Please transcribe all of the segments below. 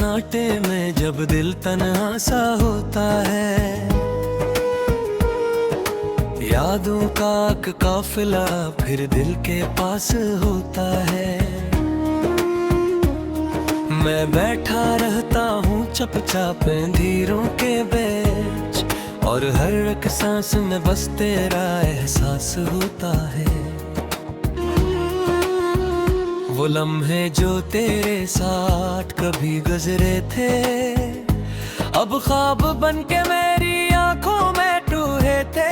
सन्नाटे में जब दिल तन्हा सा होता है, यादों का एक काफिला फिर दिल के पास होता है। मैं बैठा रहता हूँ चुपचाप अंधेरों के बीच, और हर एक सांस में बस तेरा एहसास होता है। वो लम्हे जो तेरे साथ कभी गुजरे थे, अब ख्वाब बन के मेरी आंखों में टूहे थे।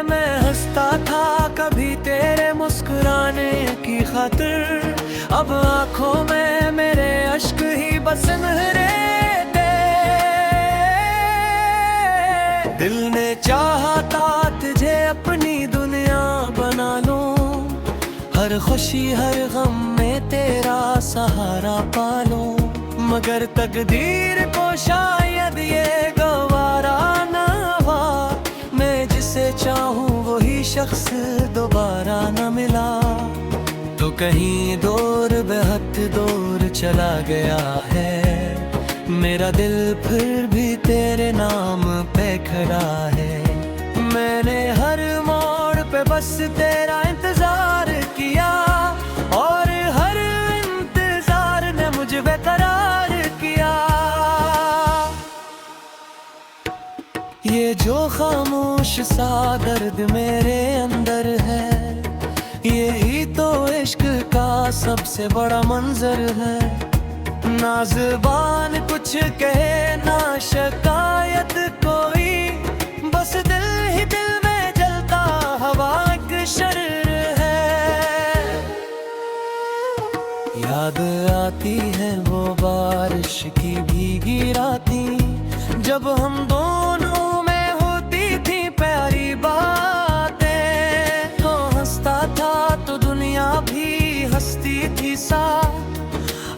मैं हंसता था कभी तेरे मुस्कुराने की खातिर, अब आंखों में मेरे अश्क ही बस नहरे थे। दिल ने चाहा था तुझे अपनी दुनिया बना लूं, हर खुशी हर गम में तेरा सहारा पालूं, मगर तकदीर को शायद ये गवारा न हुआ। मैं जिसे चाहूं वही शख्स दोबारा न मिला, तो कहीं दूर बेहद दूर चला गया है। मेरा दिल फिर भी तेरे नाम पे खड़ा है। मैंने हर मोड़ पे बस तेरा इंतजार किया, और हर इंतजार ने मुझे बेकरार किया। ये जो खामोश सा दर्द मेरे अंदर है, यही तो इश्क का सबसे बड़ा मंजर है। ना ज़ुबान कुछ कहे ना शिकायत कोई, बस दिल ही दिल में जलता हवा एक शर्र है। याद आती है वो बारिश की भीगी रातें, जब हम दोनों में होती थी प्यारी बातें। तो हंसता था तो दुनिया भी हंसती थी साथ,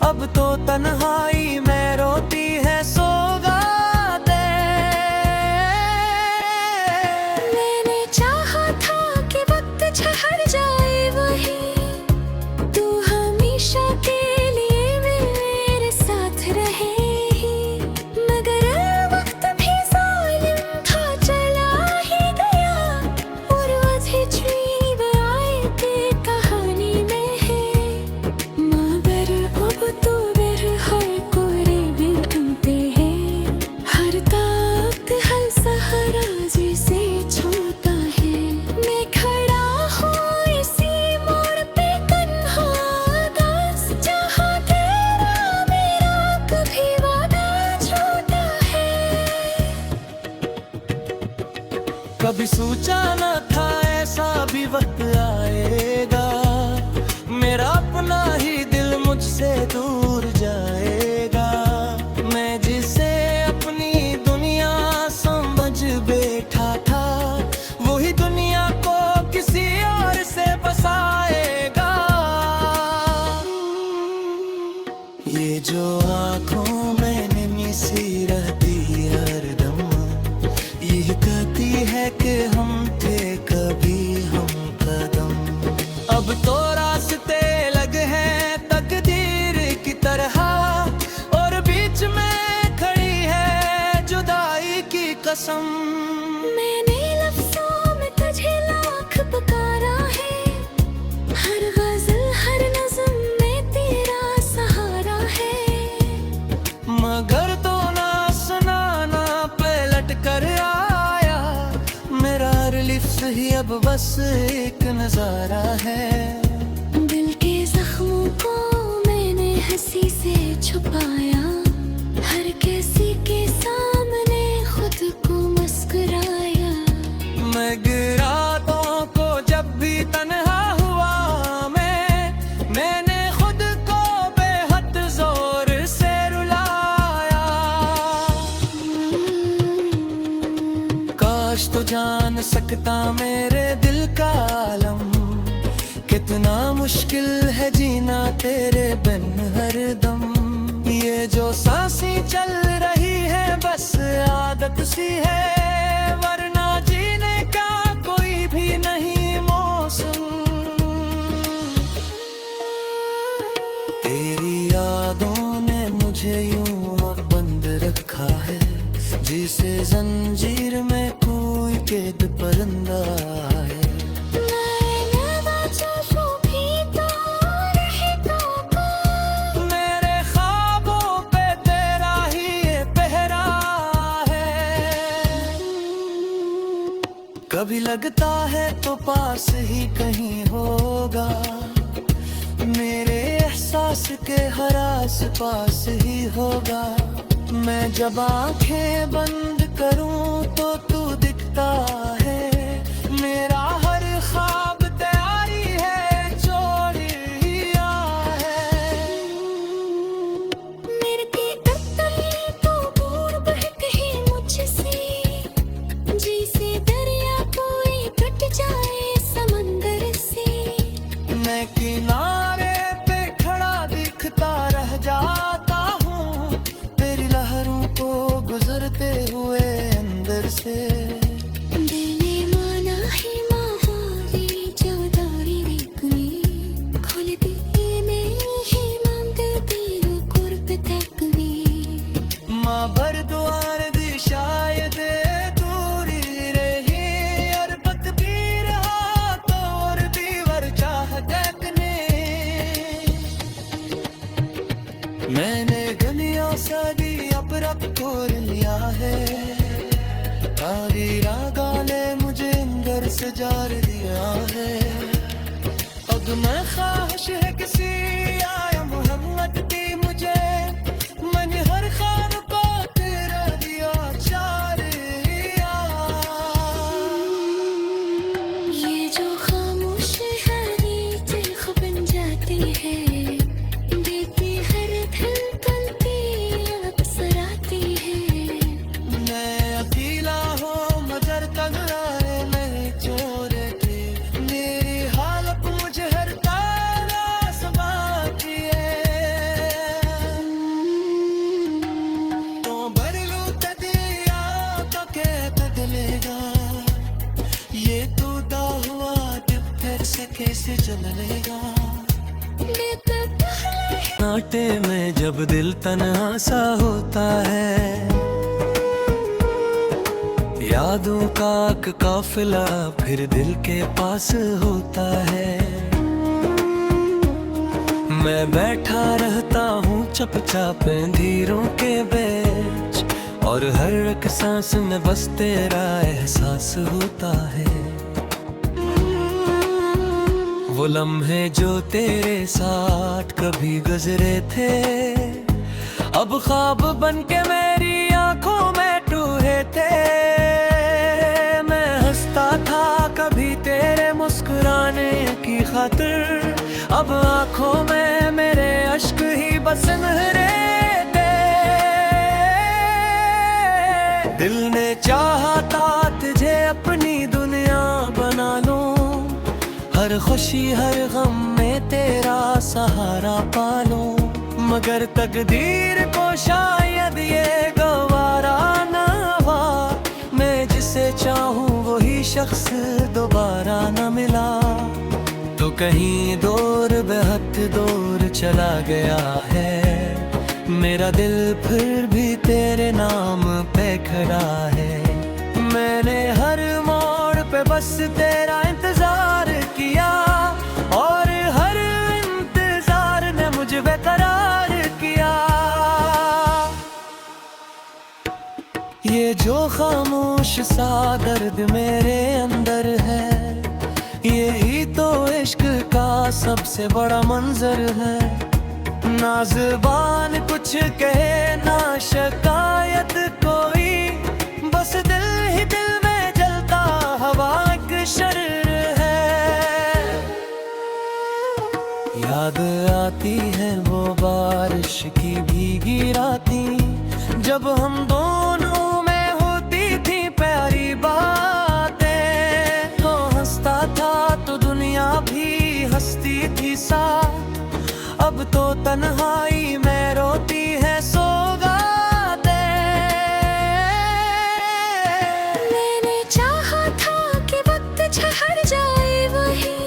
अब तो तन्हाई में रोती है सौगातें। मैंने चाहा था कि वक्त ठहर जाए वही, तू हमेशा के लिए मेरे साथ रहे ही, मगर वक्त भी जालिम था चला ही गया, और वजह छुई आए के कहानी में है। मगर अब तो हर कोरे बिलकते हैं, हर ताकत हर सहारा जिसे छूता है। मैं खड़ा हूँ इसी मोड़ पे तन्हा उदास, जहाँ तेरा मेरा कभी वादा छूटा है। कभी सोचा न था ऐसा भी वक्त आएगा, मेरा अपना ही दिल मुझसे दूर जाएगा। मैं जिसे अपनी दुनिया समझ बैठा था, वही दुनिया को किसी और से बसाएगा। ये जो आंखों में नमी सी रहती हरदम, ये कहती है कि हम थे कभी हम कदम। अब तो रास्ते लगे हैं तकदीर की तरह, और बीच में खड़ी है जुदाई की कसम। मैंने लफ्ज़ों में तुझे लाख पुकारा है, हर गज़ल हर नज़्म में तेरा सहारा है, मगर तो ना सुना ना पलट कर आया। मेरा हर लिफ्ज़ ही अब बस एक नजारा है। दिल के जख्मों को मैंने हंसी से छुपाया, हर किसी के सामने खुद को मुस्कुराया। मैं रातों को जब भी तन्हा हुआ, मैंने खुद को बेहद जोर से रुलाया। काश तो जान सकता मेरे दिल का आलम, कितना मुश्किल है जीना तेरे बिन हरदम। ये जो सांसें चल रही है बस आदत सी है, वरना जीने का कोई भी नहीं मौसम। तेरी यादों ने मुझे यूं और बंद रखा है, जिसे जंजीर में कोई कैद परिंदा है। मेरे ख्वाबों पे तेरा ही ये पहरा है। कभी लगता है तो पास ही कहीं होगा, मेरे एहसास के हर आस पास ही होगा। मैं जब आंखें बंद करूं तो तू दिखता है, मेरा हर ख्वाब तैयारी है, चोरिया है। मेरे तो दूर बह कहीं मुझसे, जैसे दरिया कोई टूट जाए समंदर से। मैं किनारे पे खड़ा दिखता रह जाता हूँ, तेरी लहरों को गुजरते हुए अंदर से। दिले माना ही माहौली चौधारी रेखनी, खोल दिए में ही मांगती हूँ कुर्ब तकवी। माँ बरदुआर दी शायद दूरी रही, और तकदीर हाथ और दीवर चाह देखने। मैंने गलियों सदी अब रब तोड़ लिया है, तारी रागा ने मुझे अंदर से जार दिया है। अब मैं ख्वाहिश है किसी आया मोहम्मद की मुझे, मैंने हर ख्वाब को तेरा दिया चारिया। ये जो खामोश हरी चिल्ख बन जाती है, देती हर धड़कन की अब सराती है। मैं अकेला हूँ मगर तगड़े नहीं चोरे थे, मेरी हालत मुझे हर तारा सबाती है। तो बरलू तदिया तो के बदलेगा, ये टूटा हुआ दिल फिर से कैसे चलेगा। नाटे में जब दिल तन्हा सा होता है, यादों का एक काफिला फिर दिल के पास होता है। मैं बैठा रहता हूँ चुपचाप अंधेरों के बीच, और हर एक सांस में बस तेरा एहसास होता है। वो लम्हे जो तेरे साथ कभी गुजरे थे, अब ख्वाब बन के मेरी आंखों में टूहे थे। मैं हंसता था कभी तेरे मुस्कुराने की खातिर, अब आंखों में मेरे अश्क ही बस नहरे थे। दिल ने चाहा था तुझे अपनी दुनिया बना लूं, हर खुशी हर गम में तेरा सहारा पालो। मगर तकदीर को शायद ये गवारा न हुआ, मैं जिसे चाहूँ वही शख्स दोबारा न मिला। तो कहीं दूर बेहद दूर चला गया है, मेरा दिल फिर भी तेरे नाम पे खड़ा है। मैंने हर मोड़ पे बस तेरा इंतजार किया, और हर इंतजार ने मुझे बेकरार किया। ये जो खामोश सा दर्द मेरे अंदर है, यही तो इश्क का सबसे बड़ा मंजर है। ना ज़ुबान कुछ कहे ना शिकायत कोई, बस दिल ही दिल में जलता हवा एक शरर है। याद आती है वो बारिश की भीगी रातें, जब हम दोनों में होती थी प्यारी बातें। तो हंसता था तो दुनिया भी हंसती थी साथ, अब तो तन्हाई में रोती है सौगातें। मैंने चाहा था कि वक्त ठहर जाए वही,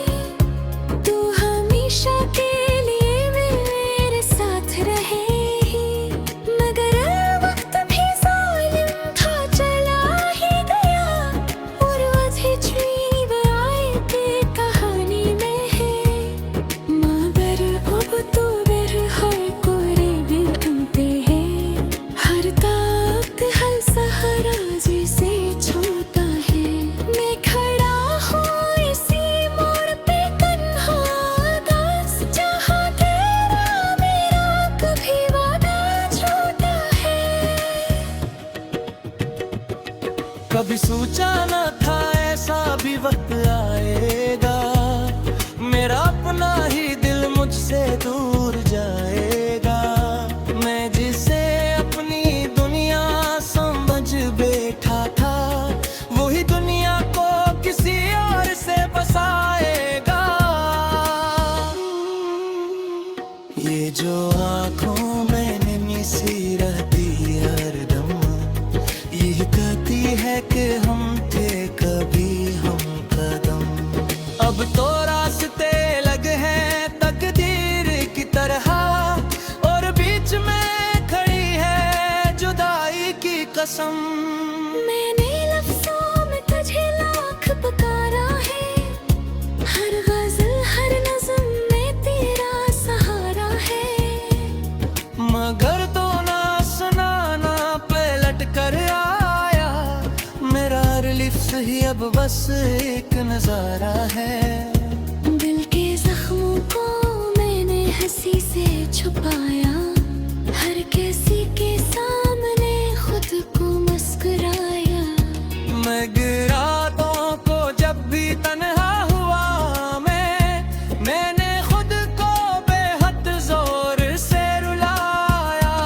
तू हमेशा के लिए मेरे साथ रहे ही। कभी सोचा न था ऐसा भी वक्त आएगा, मेरा अपना ही दिल मुझसे दूर जाएगा। मैं जिसे अपनी दुनिया समझ बैठा था, वही दुनिया को किसी और से बसाएगा। ये जो आँखों में नमी सी रहती हरदम, यही कहती है कि हम थे कभी हम कदम। अब तो रास्ते लगे हैं तकदीर की तरह, और बीच में खड़ी है जुदाई की कसम। मैंने लफ्ज़ों में तुझे लाख पुकारा है, हर गज़ल हर नज़्म में तेरा सहारा है। मगर तो ना सुना ना पलट कर आया, मेरा हर लिफ्ज़ ही अब बस एक नजारा है। दिल के जख्मों को मैंने हंसी से छुपाया, हर किसी के सामने खुद को मुस्कुराया। मैं गिरातों को जब भी तन्हा हुआ, मैंने खुद को बेहद जोर से रुलाया।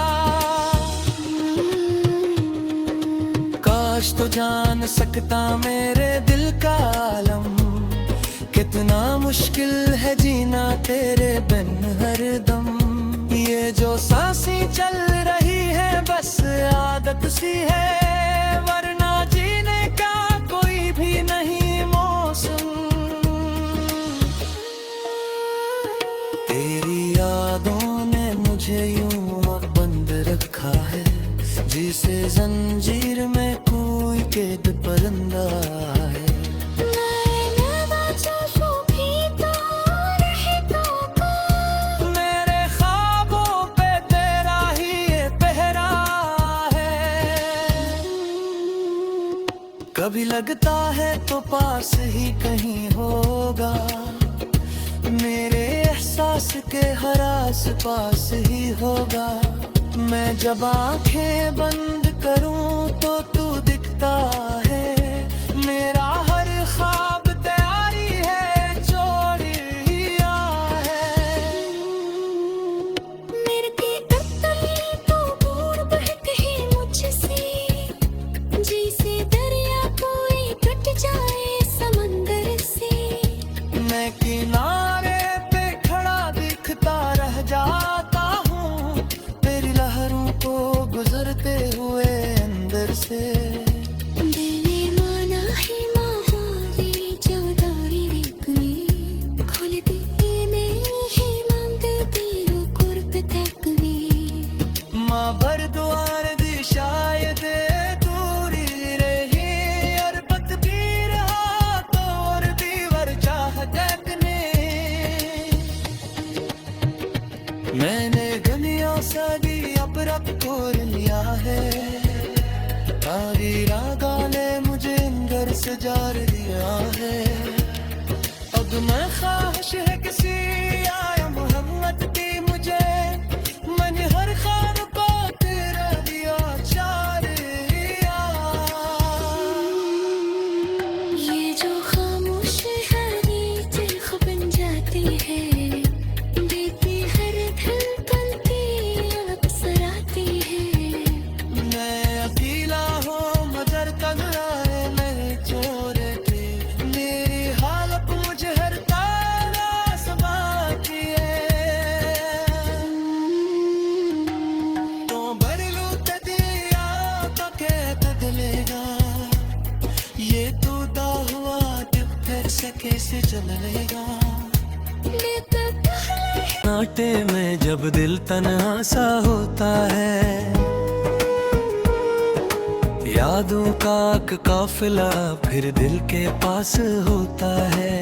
काश तो जान सकता मेरे दिल का आलम, कितना मुश्किल है जीना तेरे बिन हरदम। ये जो सांसें चल रही है बस आदत सी है, वरना जीने का कोई भी नहीं मौसम। तेरी यादों ने मुझे यूं बंद रखा है, जिसे जंजीर में कोई कैद परिंदा है। मेरे ख्वाबों पे तेरा ही ये पहरा है। कभी लगता है तो पास ही कहीं होगा, मेरे एहसास के हर आस पास ही होगा। मैं जब आंखें बंद करूं तो तू दिखता है, मेरा हर ख्वाब तैयारी है चोरिया है। मेरे की तकदीर तो दूर बहक ही मुझसे, जैसे दरिया कोई टूट जाए समंदर से। मैं किनारे पे खड़ा दिखता रह जाता हूँ, तेरी लहरों को गुजरते हुए अंदर से। दिले माना ही माहौली चौधारी रिकनी, खोल दी में ही मांगती रो कुर्ब तकवी। माँ भर द्वार दी शायद दूरी रही, अरबत भी रहा तो और दीवर चाह देखने। मैंने गलियों सदी अब रब को लिया है, तारी रागा ने मुझे अंदर से जार दिया है। अब मैं ख्वाहिश है किसी आया मोहम्मद की मुझे, मैंने हर ख्वाब को तेरा दिया चारिया। ये जो खामोश है चीख बन जाती है, देती हर धड़कन की अलग सराती है। मैं अकेला हूँ मगर तन्हाई मेरे चोरे थे, मेरी हालत मुझे हर तारा सबाती है। तो भर लूँ दिया तो कहता दिलेगा, ये तो दा हुआ दिल फिर से कैसे चलेगा। नाटे में जब दिल तन्हा सा होता है, यादों का एक काफिला फिर दिल के पास होता है।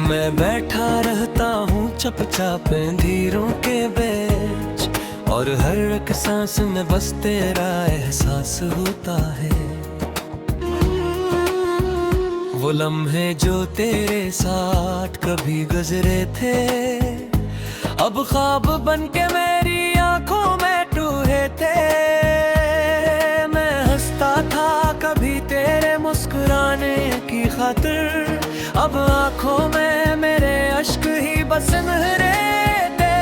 मैं बैठा रहता हूँ चुपचाप अंधेरों के बीच, और हर एक सांस में बस तेरा एहसास होता है। वो लम्हे जो तेरे साथ कभी गुजरे थे, अब ख्वाब बन के मेरी आंखों में टूहे थे। मैं हंस सुनहरे थे।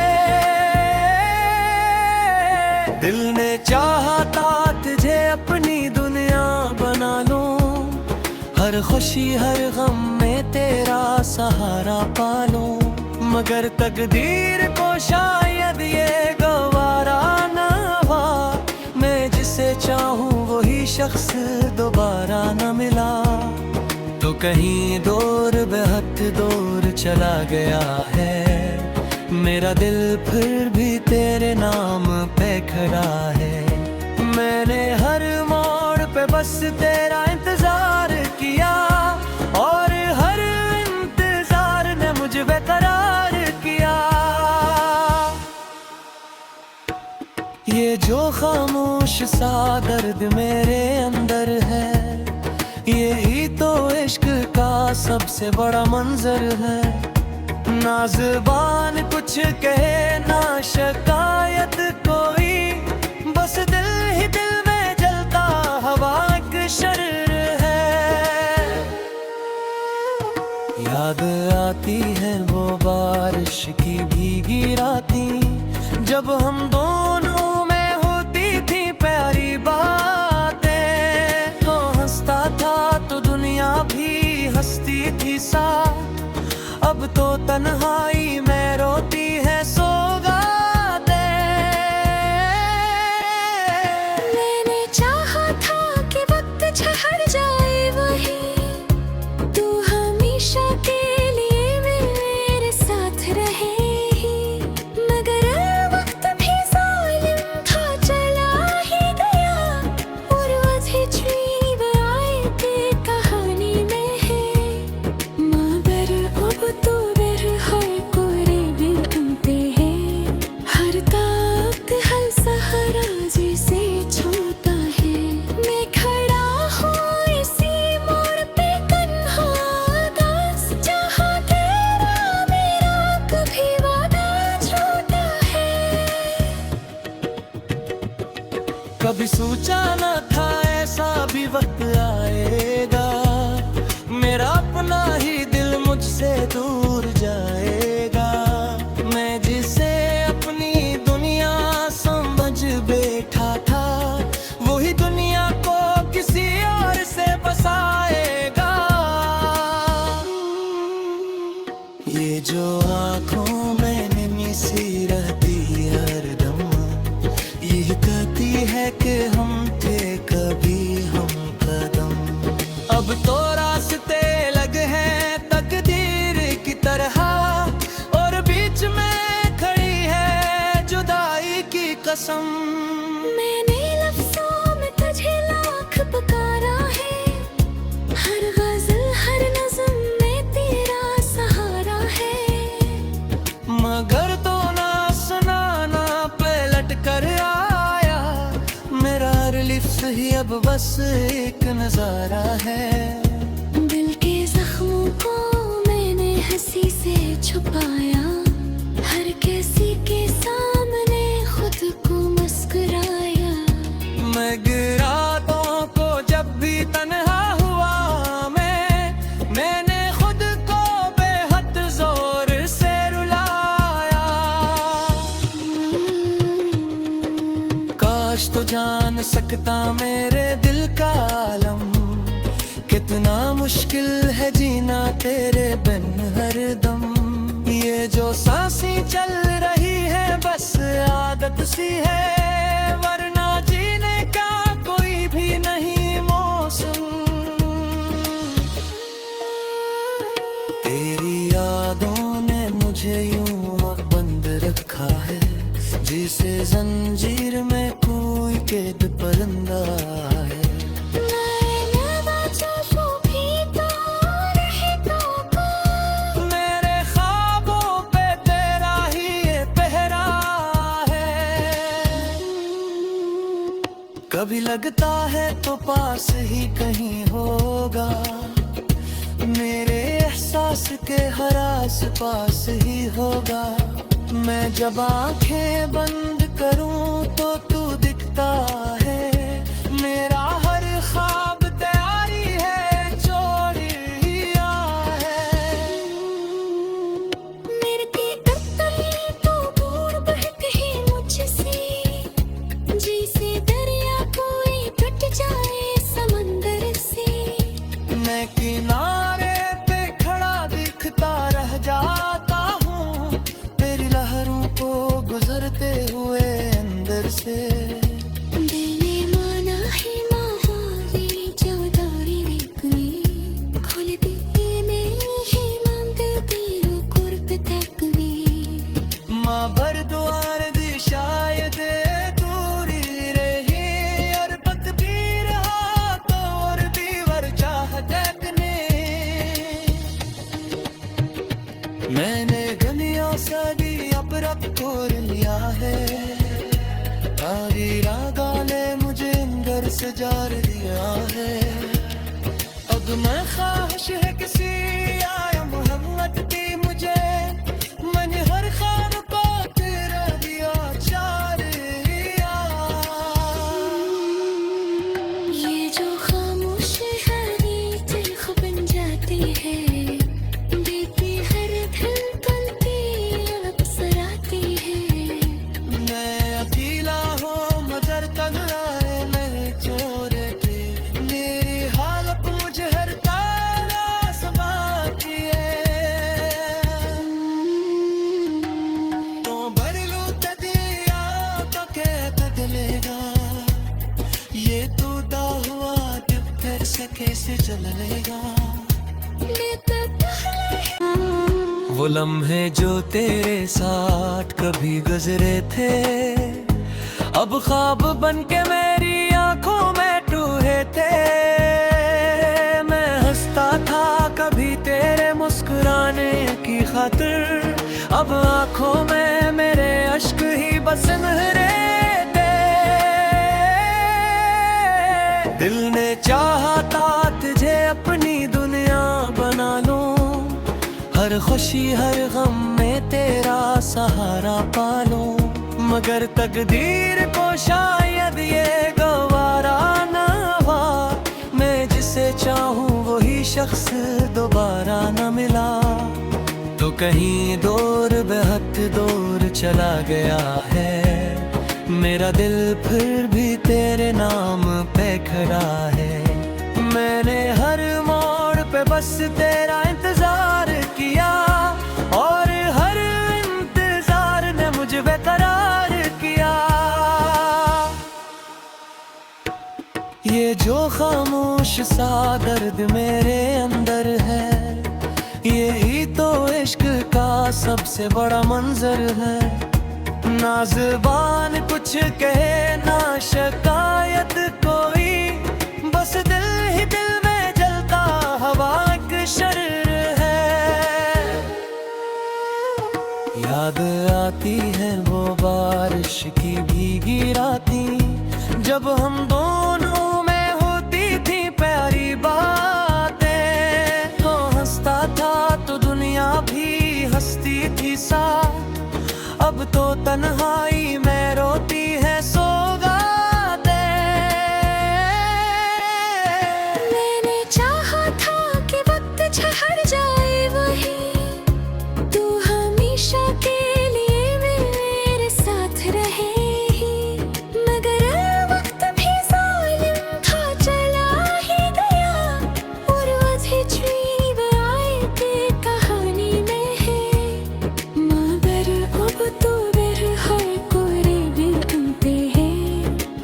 दिल ने चाहा था तुझे अपनी दुनिया बना लूं, हर खुशी हर गम में तेरा सहारा पालूं। मगर तकदीर को शायद ये गवारा न हुआ, मैं जिसे चाहूं वही शख्स दोबारा न मिला। तो कहीं दूर बेहद दूर चला गया है, मेरा दिल फिर भी तेरे नाम पे खड़ा है। मैंने हर मोड़ पे बस तेरा इंतजार किया, और हर इंतजार ने मुझे बेकरार किया। ये जो खामोश सा दर्द मेरे अंदर है, यही तो इश्क का सबसे बड़ा मंजर है। ना ज़ुबान कुछ कहे ना शिकायत कोई, बस दिल ही दिल में जलता हवा एक शर्र है। याद आती है वो बारिश की भीगी रातें, जब हम दोनों में होती थी प्यारी बातें। तो हंसता था तो दुनिया भी हंसती थी साथ, अब तो तन्हाई में रोती है सौगातें। मैंने चाहा था कि वक्त ठहर जाए वहीं, तू हमेशा के लिए मेरे साथ रहे ही। मगर वक्त भी जालिम था, चला ही गया, और वजह छीब आए के कहानी में है। मगर अब तो बेर हर कोरे भी तुमते है, हर ताक हर सहारा जिसे छूता है। मैं खड़ा हूँ इसी मोड़ पे तन्हा उदास, जहाँ तेरा मेरा कभी वादा छूटा है। कभी सोचा न था ऐसा भी वक्त आएगा, मेरा अपना ही दिल मुझसे दूर जाएगा। मैं जिसे अपनी दुनिया समझ बैठा था, वही दुनिया को किसी और से बसाएगा। ये जो आँखों में नमी सी रहती हरदम, यही कहती है कि हम थे कभी हम कदम। अब तो रास्ते लगे हैं तकदीर की तरह, और बीच में खड़ी है जुदाई की कसम। मैंने लफ्ज़ों में तुझे लाख पुकारा है, हर गज़ल हर नज़्म में तेरा सहारा है। मगर तो ना सुना ना पलट कर आया, मेरा हर लिफ्ज़ ही अब बस एक नजारा है। दिल के जख्मों को मैंने हंसी से छुपाया, हर किसी के सामने खुद को मुस्कुराया। मैं गिरातों को जब भी तन्हा हुआ, मैंने खुद को बेहद जोर से रुलाया। काश तो जान सकता मेरे दिल का आलम, कितना मुश्किल है जीना तेरे बिन हरदम। ये जो सांसें चल रही है बस आदत सी है, वरना जीने का कोई भी नहीं मौसम। तेरी यादों ने मुझे यूं बंद रखा है, जिसे जंजीर में कोई कैद परिंदा है। मेरे ख्वाबों पे तेरा ही ये पहरा है। कभी लगता है तो पास ही कहीं होगा, मेरे एहसास के हर आस पास ही होगा। मैं जब आंखें बंद करूं तो तू दिखता है, मेरा हर ख्वाब तैयारी है चोरिया है। मेरे से। दिल ने माना ही महावी चौधारी निकली खोल दिए में ही मांगती कुर्ब तकवी माँ बर द्वार दी शायद दूरी रही अरबत भी रहा तो और दीवर चाह देखने। मैंने गलियों सदी अब रब खोल लिया है तारी रागा ने मुझे अंदर से जार दिया है। अब मैं ख्वाहिश है किसी आया मोहम्मद की मुझे मैंने हर ख्वाब को तेरा दिया चार ये जो खामोश हरी चिल्ख बन जाती है देती हर धड़कनती अब सराती है। मैं अकेला हूँ मगर तन्हाई में चोरे थे मेरी हालत मुझे हर तारा सबाती है। तो भर लू तदिया तो क्या बदलेगा ये टूटा हुआ दिल फिर से कैसे चलेगा। वो लम्हे जो तेरे साथ कभी गुजरे थे अब ख्वाब बन के मेरी आंखों में टूहे थे। मैं हंसता था कभी तेरे मुस्कुराने की खातिर अब आंखों में मेरे अश्क ही बस नहरे थे। दिल ने चाहा था तुझे अपनी दुनिया बना लूं हर खुशी हर गम में तेरा सहारा पालो मगर तकदीर को शायद ये गवारा न हुआ मैं जिसे चाहूँ वही शख्स दोबारा न मिला। तो कहीं दूर बेहद दूर चला गया है मेरा दिल फिर भी तेरे नाम पे खड़ा है। मैंने हर मोड़ पे बस तेरा इंतजार किया और हर इंतजार ने मुझे बेकरार किया। ये जो खामोश सा दर्द मेरे अंदर है यही तो इश्क का सबसे बड़ा मंजर है। ना ज़ुबान कुछ कहे ना शिकायत कोई बस दिल ही दिल में जलता हवा एक शर्र है। याद आती है वो बारिश की भीगी रातें जब हम दोनों में होती थी प्यारी बातें। तो हंसता था तो दुनिया भी हंसती थी साथ अब तो तन्हाई में रोती है सौगातें। मैंने चाहा था कि वक्त ठहर जाए वही तू हमेशा के लिए मेरे साथ रहे ही मगर वक्त भी जालिम था चला ही गया और वजह जीव आए के कहानी में है। मगर अब तो बर हर कोरे भी तुमते हैं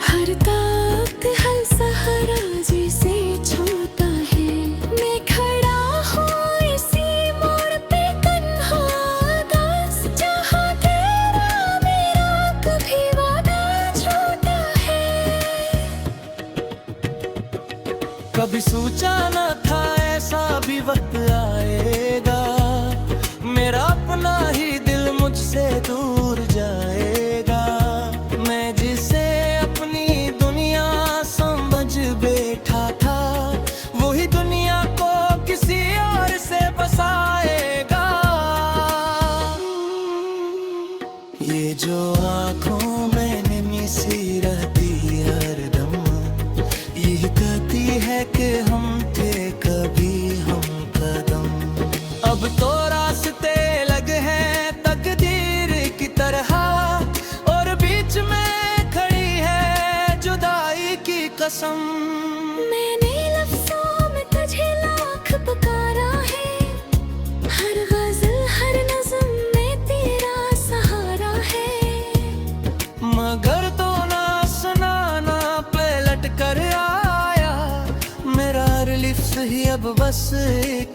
हर ताकत हर सहारा जिसे छोता है। मैं खड़ा हूँ इसी मोड़ पे तन्हा उदास जहाँ तेरा मेरा कभी वादा छूटा है। कभी सोचा न था ऐसा भी वक्त आएगा मेरा अपना ही दिल मुझसे दूर जाएगा। मैं जिसे अपनी दुनिया समझ बैठा था वही दुनिया को किसी और से बसाएगा। ये जो आंखों में नमी सी रहती हरदम यही कहती है कि हम थे कभी हम कदम। अब तो रास्ते लगे हैं तकदीर की तरह और बीच में खड़ी है जुदाई की कसम। मैंने लफ्ज़ों में तुझे लाख पुकारा है हर गज़ल हर नज़्म में तेरा सहारा है मगर तो लिफ्ट ही अब बस एक